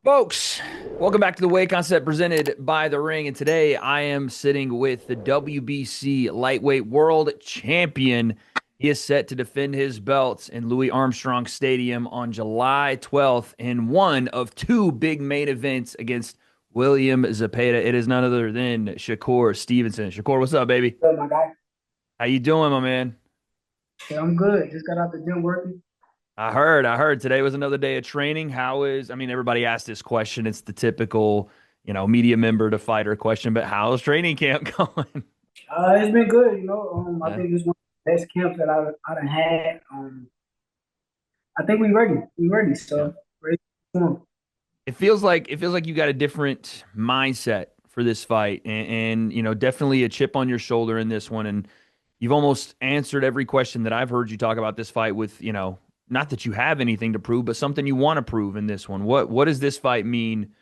Folks, welcome back to the Way Concept presented by The Ring. And today I am sitting with the WBC lightweight world champion. He is set to defend his belts in Louis Armstrong Stadium on July 12th in one of two big main events against William Zepeda. It is none other than Shakur Stevenson. Shakur, what's up, baby? Up, my guy? How you doing, my man? Yeah, I'm good. Just got out the gym working. I heard today was another day of training. I mean, everybody asks this question. It's the typical, media member to fighter question, but how's training camp going? It's been good. I Yeah. think it's one of the best camps that I done had. I think we ready. We ready. Yeah. So ready to perform. It feels like you got a different mindset for this fight and definitely a chip on your shoulder in this one. And you've almost answered every question that I've heard you talk about this fight with, not that you have anything to prove, but something you want to prove in this one. What does this fight mean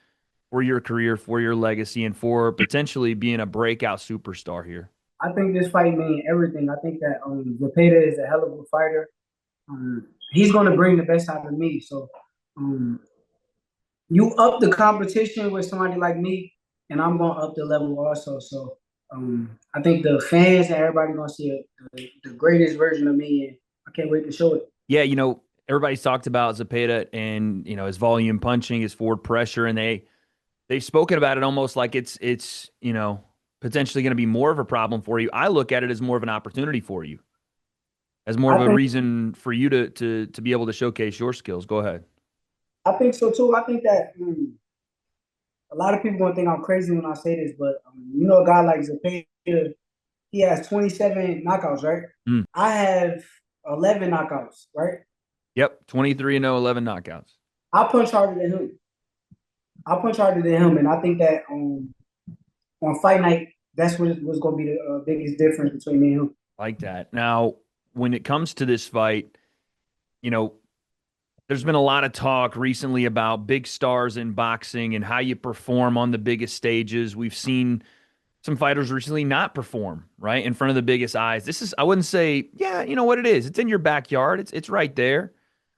for your career, for your legacy, and for potentially being a breakout superstar here? I think this fight means everything. I think that Zepeda is a hell of a fighter. He's going to bring the best out of me. So um, you up the competition with somebody like me, and I'm going to up the level also. So I think the fans and everybody going to see the greatest version of me, and I can't wait to show it. Yeah, everybody's talked about Zepeda and his volume punching, his forward pressure, and they've spoken about it almost like it's potentially going to be more of a problem for you. I look at it as more of an opportunity for you, as more of I a think reason for you to be able to showcase your skills. Go ahead. I think so too. I think that a lot of people gonna think I'm crazy when I say this, but a guy like Zepeda, he has 27 knockouts, right? Mm. I have 11 knockouts, right? Yep, 23-0, 11 knockouts. I punch harder than him. I punch harder than him, and I think that on fight night, that's what's gonna be the biggest difference between me and him. Like that. Now, when it comes to this fight, you know, there's been a lot of talk recently about big stars in boxing and how you perform on the biggest stages. We've seen some fighters recently not perform right in front of the biggest eyes. This is, I wouldn't say, yeah, you know what it is. It's in your backyard. It's right there.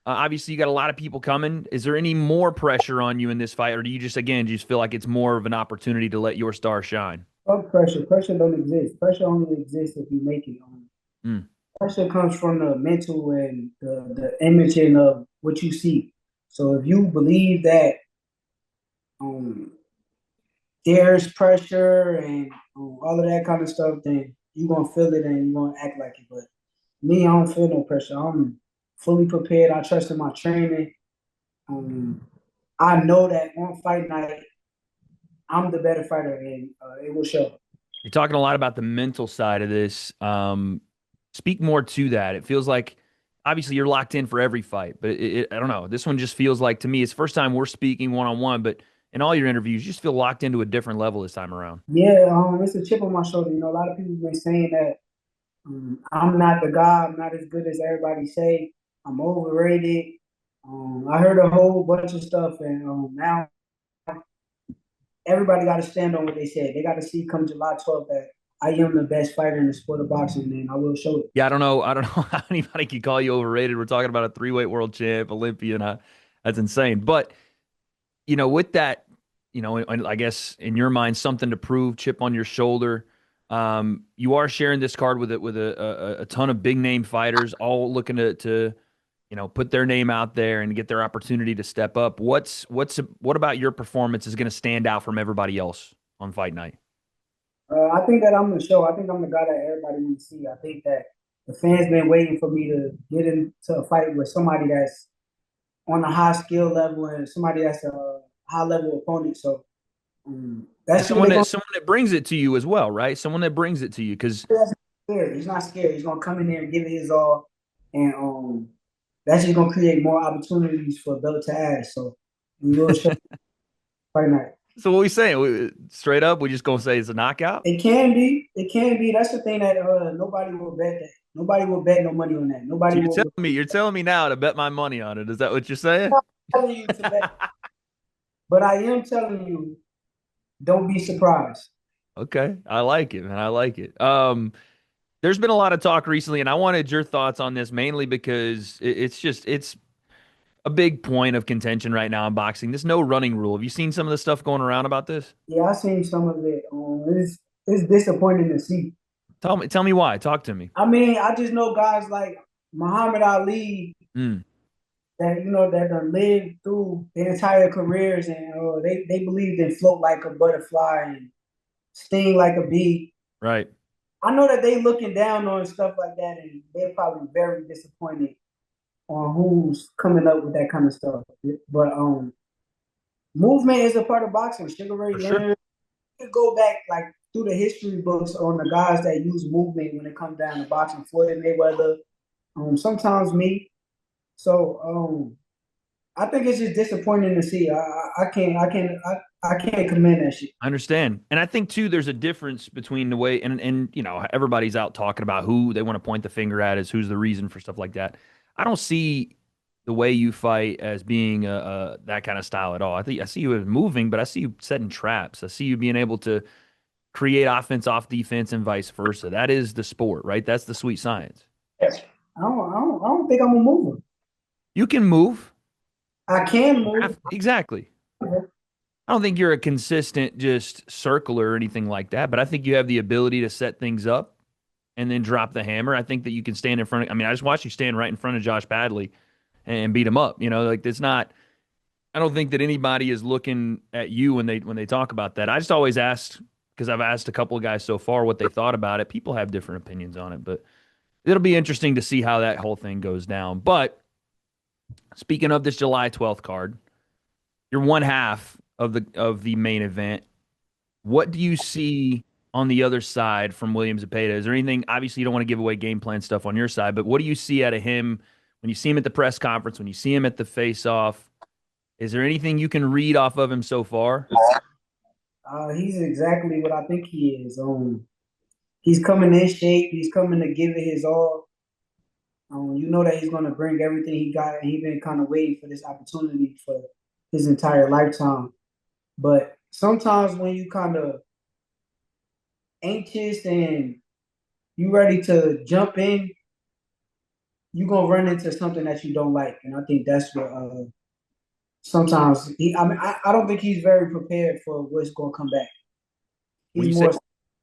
Obviously, you got a lot of people coming. Is there any more pressure on you in this fight, or do you just again just feel like it's more of an opportunity to let your star shine? Fuck pressure. Pressure don't exist. Pressure only exists if you make it. Mm. Pressure comes from the mental and the imaging of what you see. So if you believe that um, there's pressure and all of that kind of stuff, then you're gonna feel it and you're gonna act like it. But me, I don't feel no pressure. I'm fully prepared. I trust in my training. Um, I know that on fight night, I'm the better fighter, and it will show. You're talking a lot about the mental side of this. Speak more to that. It feels like obviously you're locked in for every fight, but I don't know. This one just feels like to me it's the first time we're speaking one on one, but in all your interviews, you just feel locked into a different level this time around. Yeah, it's a chip on my shoulder. A lot of people been saying that I'm not the guy. I'm not as good as everybody say. I'm overrated. I heard a whole bunch of stuff, and now everybody got to stand on what they said. They got to see come July 12th that I am the best fighter in the sport of boxing, and I will show it. Yeah, I don't know. I don't know how anybody could call you overrated. We're talking about a three-weight world champ, Olympian. That's insane. But with that, and I guess in your mind, something to prove, chip on your shoulder. You are sharing this card with a ton of big name fighters, all looking to put their name out there and get their opportunity to step up. What about your performance is going to stand out from everybody else on fight night? I think that I'm the show. I think I'm the guy that everybody wants to see. I think that the fans been waiting for me to get into a fight with somebody that's on a high skill level and somebody that's a high level opponent. So And that's who they're going someone that brings it to you as well, right? Someone that brings it to you because to. Scared. He's not scared. He's gonna come in there and give it his all, and that's just gonna create more opportunities for Bell to ask. So we will show fight night. so what we saying? Straight up, we just gonna say it's a knockout. It can be. It can be. That's the thing that nobody will bet that. Nobody will bet no money on that. So Nobody will. you're telling me now to bet my money on it. Is that what you're I'm saying? not telling you to bet, but I am telling you, don't be surprised. Okay, I like it, man. I like it. There's been a lot of talk recently, and I wanted your thoughts on this mainly because it's a big point of contention right now in boxing. This no running rule. Have you seen some of the stuff going around about this? Yeah, I seen some of it. It's disappointing to see. Tell me why. Talk to me. I mean, I just know guys like Muhammad Ali Mm, that that done lived through their entire careers, and they believed in float like a butterfly and sting like a bee. right. I know that they looking down on stuff like that, and they're probably very disappointed on who's coming up with that kind of stuff. But movement is a part of boxing. Sugar Ray For sure. Leonard, you could go back like through the history books on the guys that use movement when it comes down to boxing. Floyd Mayweather, sometimes me. So I think it's just disappointing to see. I can't commend that shit. I understand. And I think too there's a difference between the way and everybody's out talking about who they want to point the finger at as who's the reason for stuff like that. I don't see the way you fight as being that kind of style at all. I see you as moving, but I see you setting traps. I see you being able to create offense off defense and vice versa. That is the sport, right? That's the sweet science. Yes. I don't think I'm a mover. You can move. I can move. Exactly. I don't think you're a consistent just circler or anything like that, but I think you have the ability to set things up and then drop the hammer. I think that you can stand in front of, I mean, I just watched you stand right in front of Josh Badley and beat him up. Like it's not, I don't think that anybody is looking at you when they talk about that. I just always asked, because I've asked a couple of guys so far what they thought about it. People have different opinions on it, but it'll be interesting to see how that whole thing goes down. But speaking of this July 12th card, you're one half of the main event. What do you see on the other side from William Zepeda? Is there anything? Obviously, you don't want to give away game plan stuff on your side, but what do you see out of him when you see him at the press conference, when you see him at the face off? Is there anything you can read off of him so far? He's exactly what I think he is. He's coming in shape. He's coming to give it his all. You know that he's going to bring everything he got, and he's been kind of waiting for this opportunity for his entire lifetime. But sometimes when you kind of anxious and you ready to jump in, you're gonna run into something that you don't like, and I think that's what sometimes he. I mean, I don't think he's very prepared for what's gonna come back. When He's you say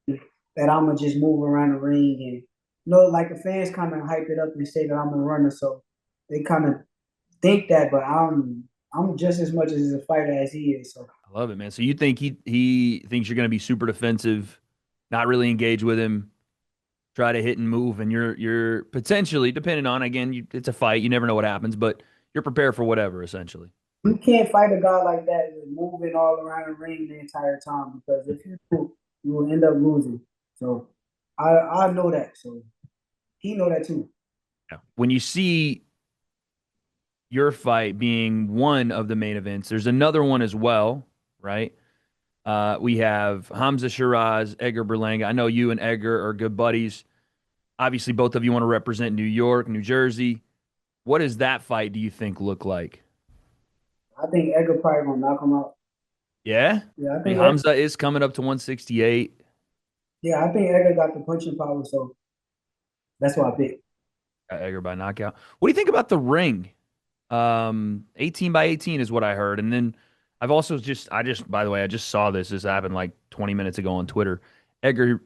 more that I'm gonna just move around the ring and like the fans kind of hype it up and say that I'm a runner, so they kind of think that, but I'm just as much as a fighter as he is. So I love it, man. So you think he thinks you're going to be super defensive, not really engage with him, try to hit and move, and you're potentially depending on again, it's a fight. You never know what happens, but you're prepared for whatever essentially. you can't fight a guy like that with moving all around the ring the entire time because if you do, you will end up losing. So I know that. So he know that too. Yeah. When you see your fight being one of the main events, there's another one as well, right? We have Hamza Shiraz, Edgar Berlanga. I know you and Edgar are good buddies. Obviously, both of you want to represent New York, New Jersey. What does that fight, do you think, look like? I think Edgar probably gonna knock him out. Yeah? Yeah, I mean, Hamza is coming up to 168. I think Edgar got the punching power, so that's why I picked. Got Edgar by knockout. What do you think about the ring? 18 by 18 is what I heard. And then I've also by the way, I just saw this. This happened like 20 minutes ago on Twitter. Edgar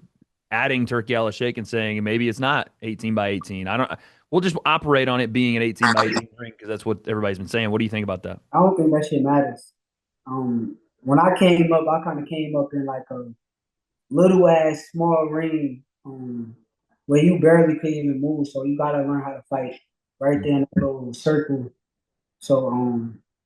adding Turkey Al Sheikh and saying maybe it's not 18 by 18. We'll just operate on it being an 18 by 18 ring because that's what everybody's been saying. What do you think about that? I don't think that shit matters. When I came up, I kind of came up in like a little ass small ring, where you barely could even move. So you gotta learn how to fight right there in that little circle. So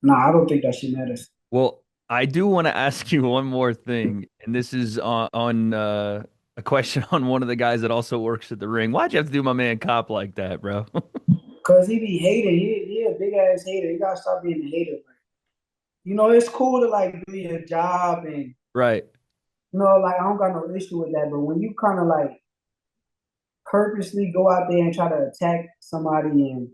no, I don't think that shit matters. Well, I do want to ask you one more thing, and this is on a question on one of the guys that also works at the ring. Why'd you have to do my man Cop like that, bro? Cause he be hating. He a big ass hater. You gotta stop being a hater. Like, it's cool to like do your job and Right. like I don't got no issue with that. But when you kind of like purposely go out there and try to attack somebody and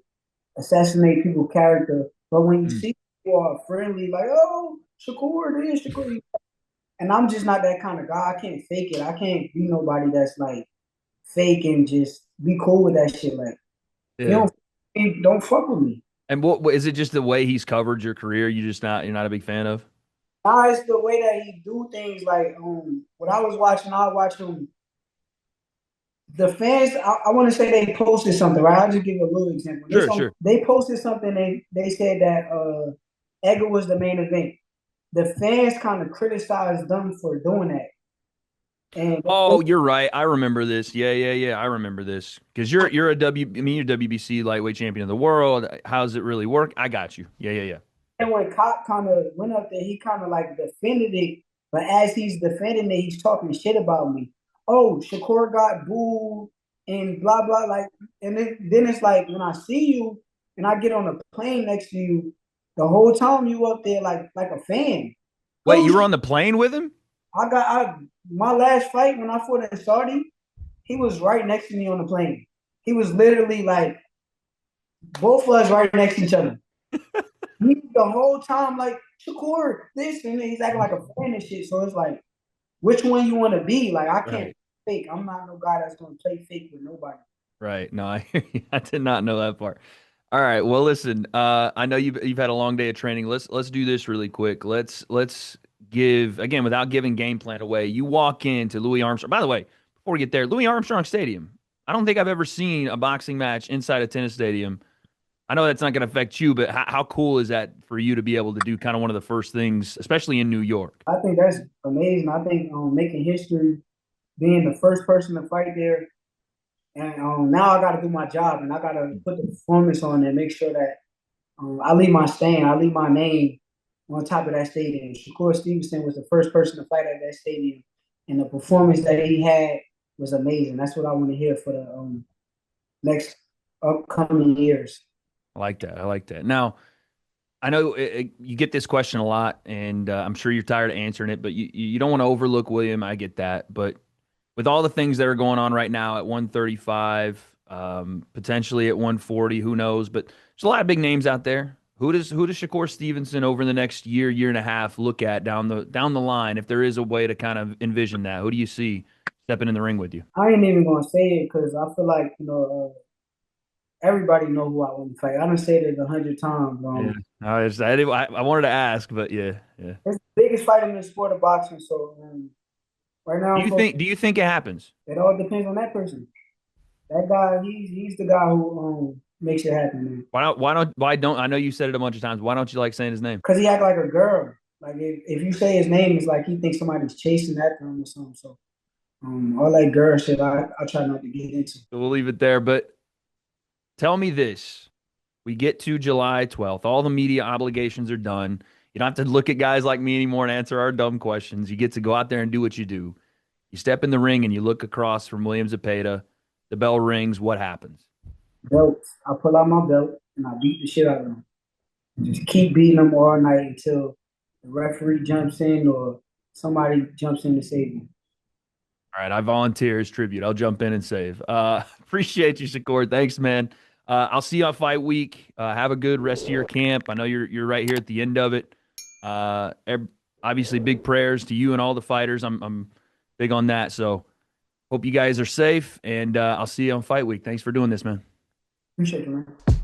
assassinate people's character, but when you Mm. see people are friendly, like, oh, Shakur, this, Shakur, and I'm just not that kind of guy. I can't fake it. I can't be nobody that's like fake and just be cool with that shit. Like, you Yeah. don't fuck with me. And what is it? Just the way he's covered your career? You're not a big fan of? Now it's the way that he do things. Like when I was watching, I watch him. The fans, I want to say they posted something, right? I'll just give you a little example. Sure, sure. They posted something. They said that Edgar was the main event. The fans kind of criticized them for doing that, and Oh, you're right. I remember this. Yeah, yeah, yeah. I remember this because I mean, you're WBC lightweight champion of the world. How does it really work? I got you. Yeah, yeah, yeah. and when Cop kind of went up there, he kind of like defended it. But as he's defending it, he's talking shit about me. Oh, Shakur got booed and blah blah. Like, and then it's like when I see you and I get on a plane next to you, the whole time you up there like a fan. Wait, Oh, you were on the plane with him? I my last fight when I fought in Saudi, he was right next to me on the plane. He was literally like both of us right next to each other. He the whole time like Shakur, this and he's acting like a fan and shit. So it's like, which one you want to be? Like I can't Right. fake. I'm not no guy that's gonna play fake with nobody. Right. No, I did not know that part. All right. Well, listen. I know you've had a long day of training. Let's do this really quick. Let's give again without giving game plan away. You walk into Louis Armstrong. By the way, before we get there, Louis Armstrong Stadium. I don't think I've ever seen a boxing match inside a tennis stadium. I know that's not going to affect you, but how cool is that for you to be able to do kind of one of the first things, especially in New York? I think that's amazing. I think making history, being the first person to fight there, and now I got to do my job and I got to put the performance on and make sure that I leave my stain, I leave my name on top of that stadium. Shakur Stevenson was the first person to fight at that stadium, and the performance that he had was amazing. That's what I want to hear for the next upcoming years. I like that. I like that. Now, I know you get this question a lot, and I'm sure you're tired of answering it, but you don't want to overlook William. I get that, but with all the things that are going on right now at 135, potentially at 140, who knows? But there's a lot of big names out there. Who does Shakur Stevenson over the next year and a half look at down the line if there is a way to kind of envision that? Who do you see stepping in the ring with you? I ain't even gonna say it because I feel like everybody know who I want to fight. I done said it 100 times. Yeah, I wanted to ask, but yeah, yeah. It's the biggest fight in the sport of boxing. So right now, Do I'm you focused. think do you think it happens? It all depends on that person. That guy, he's the guy who makes it happen, man. Why don't I know you said it a bunch of times. Why don't you like saying his name? Cause he act like a girl. Like if you say his name, it's like he thinks somebody's chasing after him or something. So all that girl shit, I try not to get into. So we'll leave it there. But tell me this. We get to July 12th. All the media obligations are done. You don't have to look at guys like me anymore and answer our dumb questions. You get to go out there and do what you do. You step in the ring and you look across from William Zepeda. The bell rings. What happens? Belt. I pull out my belt and I beat the shit out of him. Just keep beating them all night until the referee jumps in or somebody jumps in to save me. All right, I volunteer as tribute. I'll jump in and save. Appreciate you, Shakur. Thanks, man. I'll see you on fight week. Have a good rest of your camp. I know you're right here at the end of it. Uh, Obviously, big prayers to you and all the fighters. I'm big on that. So hope you guys are safe, and I'll see you on fight week. Thanks for doing this, man. Appreciate you, man.